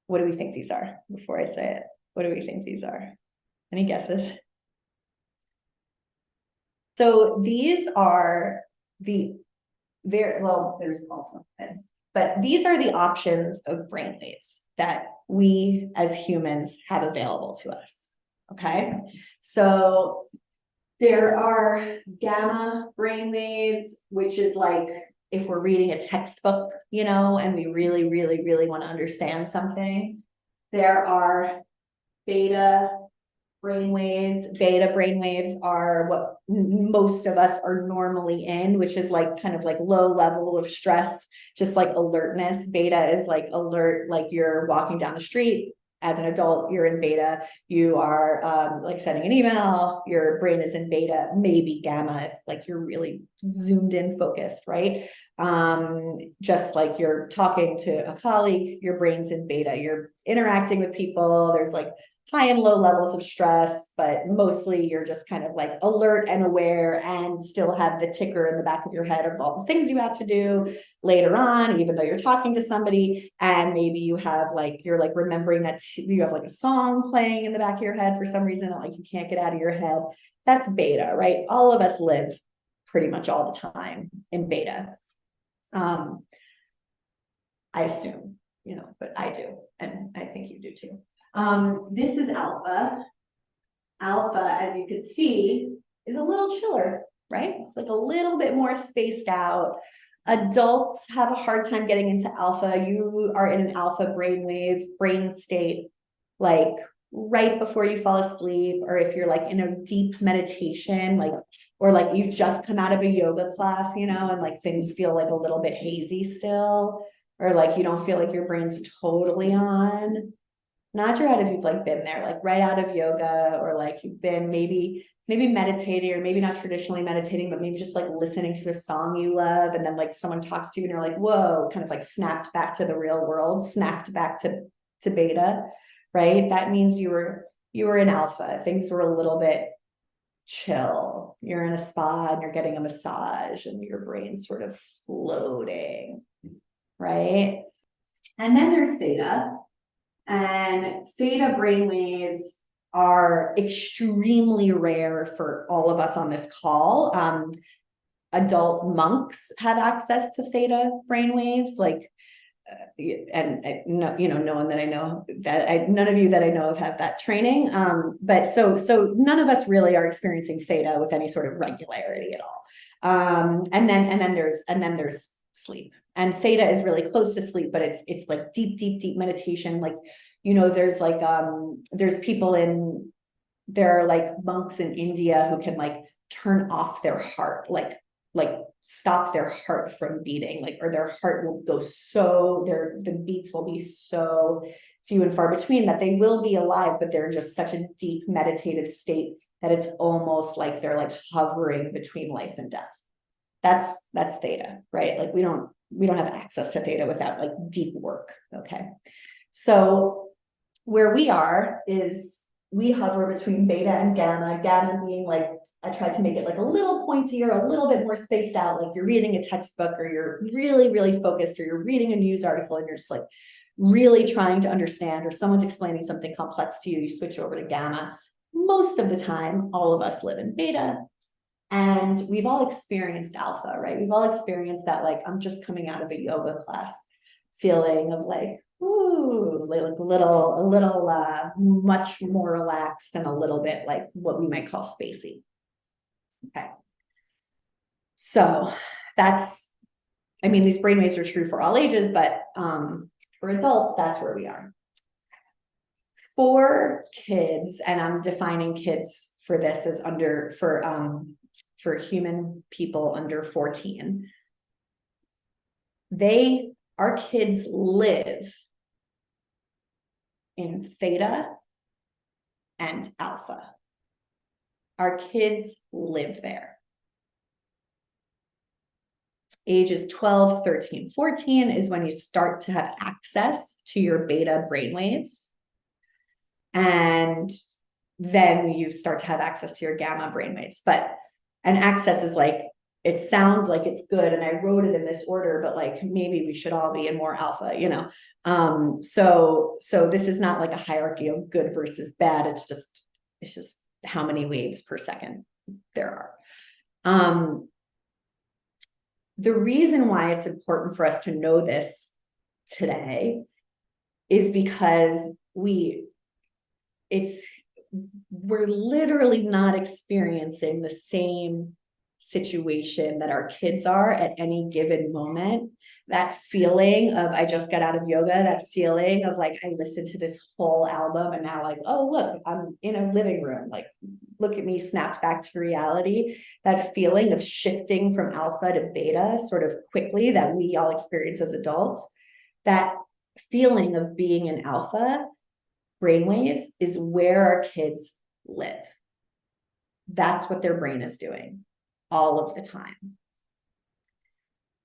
What do we think these are before I say it? What do we think these are? Any guesses? So these are the there's also this, but these are the options of brainwaves that we as humans have available to us. Okay. So there are gamma brainwaves, which is like if we're reading a textbook, and we really, really, really want to understand something. There are beta brainwaves. Beta brainwaves are what most of us are normally in, which is like kind of like low level of stress, just like alertness. Beta is like alert, like you're walking down the street. As an adult, you're in beta. You are like sending an email, your brain is in beta, maybe gamma if like you're really zoomed in focused, right? Just like you're talking to a colleague, your brain's in beta. You're interacting with people, there's like high and low levels of stress, but mostly you're just kind of like alert and aware and still have the ticker in the back of your head of all the things you have to do later on, even though you're talking to somebody. And maybe you have like, you're like remembering that you have like a song playing in the back of your head for some reason, like you can't get out of your head. That's beta, right? All of us live pretty much all the time in beta. I assume, but I do. And I think you do too. This is alpha. Alpha, as you can see, is a little chiller, right? It's like a little bit more spaced out. Adults have a hard time getting into alpha. You are in an alpha brainwave, brain state, like right before you fall asleep, or if you're like in a deep meditation, like, or like you've just come out of a yoga class, and like things feel like a little bit hazy still, or like you don't feel like your brain's totally on. Nod your head if you've like been there, like right out of yoga, or like you've been maybe meditating, or maybe not traditionally meditating, but maybe just like listening to a song you love, and then like someone talks to you and you're like, whoa, kind of like snapped back to the real world, snapped back to beta, right? That means you were in alpha. Things were a little bit chill. You're in a spa and you're getting a massage and your brain's sort of floating, right? And then there's theta. And theta brainwaves are extremely rare for all of us on this call. Adult monks have access to theta brainwaves, like, and no, no one that I know none of you that I know of have that training. But so none of us really are experiencing theta with any sort of regularity at all. And then there's sleep. And theta is really close to sleep, but it's like deep meditation. Like, there's like there are like monks in India who can like turn off their heart, like stop their heart from beating, like, or their heart will go the beats will be so few and far between that they will be alive, but they're in just such a deep meditative state that it's almost like they're like hovering between life and death. That's theta, right? Like we don't have access to theta without like deep work. Okay. So where we are is we hover between beta and gamma being like, I tried to make it like a little pointier, a little bit more spaced out, like you're reading a textbook or you're really, really focused, or you're reading a news article and you're just like really trying to understand, or someone's explaining something complex to you, you switch over to gamma. Most of the time, all of us live in beta. And we've all experienced alpha, right? We've all experienced that, like, I'm just coming out of a yoga class feeling of like, ooh, like a little much more relaxed and a little bit like what we might call spacey. Okay. So these brainwaves are true for all ages, but for adults, that's where we are. For kids, and I'm defining kids for this as for human people under 14, our kids live in theta and alpha. Our kids live there. Ages 12, 13, 14 is when you start to have access to your beta brainwaves. And then you start to have access to your gamma brainwaves. And access is like it sounds like it's good and I wrote it in this order, but like maybe we should all be in more alpha, you know. So this is not like a hierarchy of good versus bad. It's just how many waves per second there are. The reason why it's important for us to know this today is because we're literally not experiencing the same situation that our kids are at any given moment. That feeling of I just got out of yoga, that feeling of like I listened to this whole album and now like, oh look, I'm in a living room, like look at me snapped back to reality. That feeling of shifting from alpha to beta sort of quickly that we all experience as adults, that feeling of being in alpha brainwaves is where our kids live. That's what their brain is doing all of the time.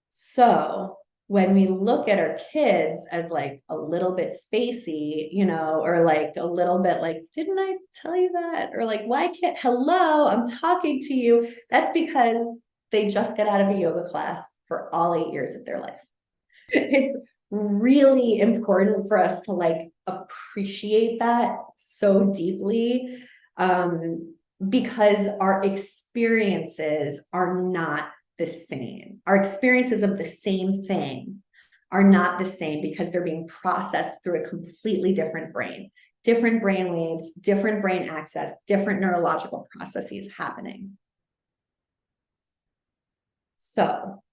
So when we look at our kids as like a little bit spacey, you know, or like a little bit like, didn't I tell you that? Or like, why can't, hello, I'm talking to you. That's because they just got out of a yoga class for all 8 years of their life. It's really important for us to like appreciate that so deeply, because our experiences are not the same. Our experiences of the same thing are not the same because they're being processed through a completely different brain, different brain waves, different brain access, different neurological processes happening. So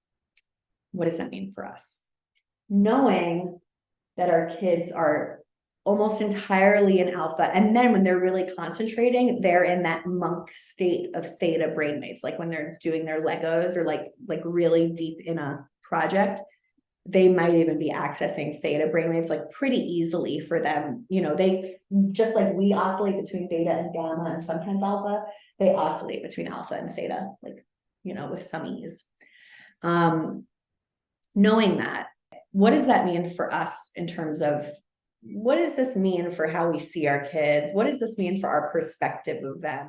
what does that mean for us? Knowing that our kids are almost entirely in alpha, and then when they're really concentrating, they're in that monk state of theta brainwaves, like when they're doing their Legos or like really deep in a project, they might even be accessing theta brainwaves like pretty easily for them. You know, they just like we oscillate between beta and gamma and sometimes alpha, they oscillate between alpha and theta, like, you know, with some ease. Knowing that, what does that mean for us in terms of what does this mean for how we see our kids? What does this mean for our perspective of them?